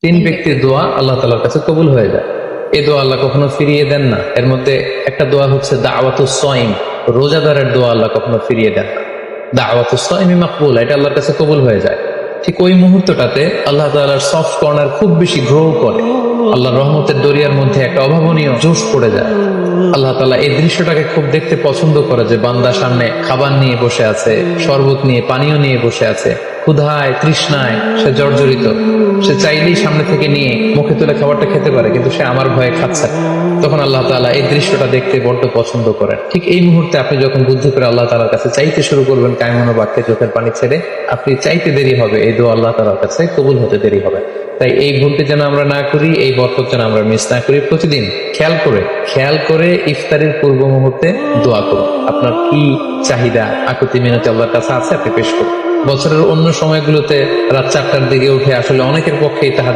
তিন ব্যক্তির দোয়া আল্লাহ তাআলার কাছে কবুল হয়ে যায়। এই দোয়া আল্লাহ কখনো ফিরিয়ে দেন না। এর মধ্যে একটা দোয়া হচ্ছে দাওয়াতুস সাইম, রোজাদারের দোয়া আল্লাহ কখনো ফিরিয়ে দেন না। দাওয়াতুস সাইমি মাকবুলা, এটা আল্লাহর কাছে কবুল হয়ে যায়। ঠিক ওই মুহূর্তটাতে আল্লাহ তাআলার সফট কর্নার খুব বেশি গ্রো করে, আল্লাহর রহমতের দরিয়ার মধ্যে একটা অভাবনীয় জোশ পড়ে যায়। আল্লাহ তাআলা এই দৃশ্যটাকে খুব দেখতে পছন্দ করে যে বান্দা সামনে খাবার নিয়ে বসে আছে, শরবত নিয়ে, পানীয় নিয়ে বসে আছে, ক্ষুধায় তৃষ্ণায় সে জর্জরিত, সে চাইলেই সামনে থেকে নিয়ে মুখে তুলে খাবারটা খেতে পারে, কিন্তু সে আমার ভয়ে খাচ্ছে না। তখন আল্লাহ তাআলা এই দৃশ্যটা দেখতে বড্ড পছন্দ করেন। ঠিক এই মুহূর্তে আপনি যখন বুদ্ধি করে আল্লাহ তাআলার কাছে চাইতে শুরু করবেন, কায়মনো বাক্যে চোখের পানি ছেড়ে, আপনি চাইতে দেরি হবে, এই দোয়া আল্লাহ তাআলার কাছে কবুল হতে দেরি হবে। তাই এই ভুলটি যেন আমরা না করি, এই বরকত যেন আমরা মিস না করি। প্রতিদিন খেয়াল করে ইফতারের পূর্ব মুহূর্তে দোয়া করুন। আপনার কি চাহিদা, আকুতি মিনতি আল্লাহর কাছে আছে, আপনি পেশ করুন। বছরের অন্য সময়গুলোতে রাত 4টার দিকে উঠে আসলে অনেকের পক্ষেই তাহাজ্জুদ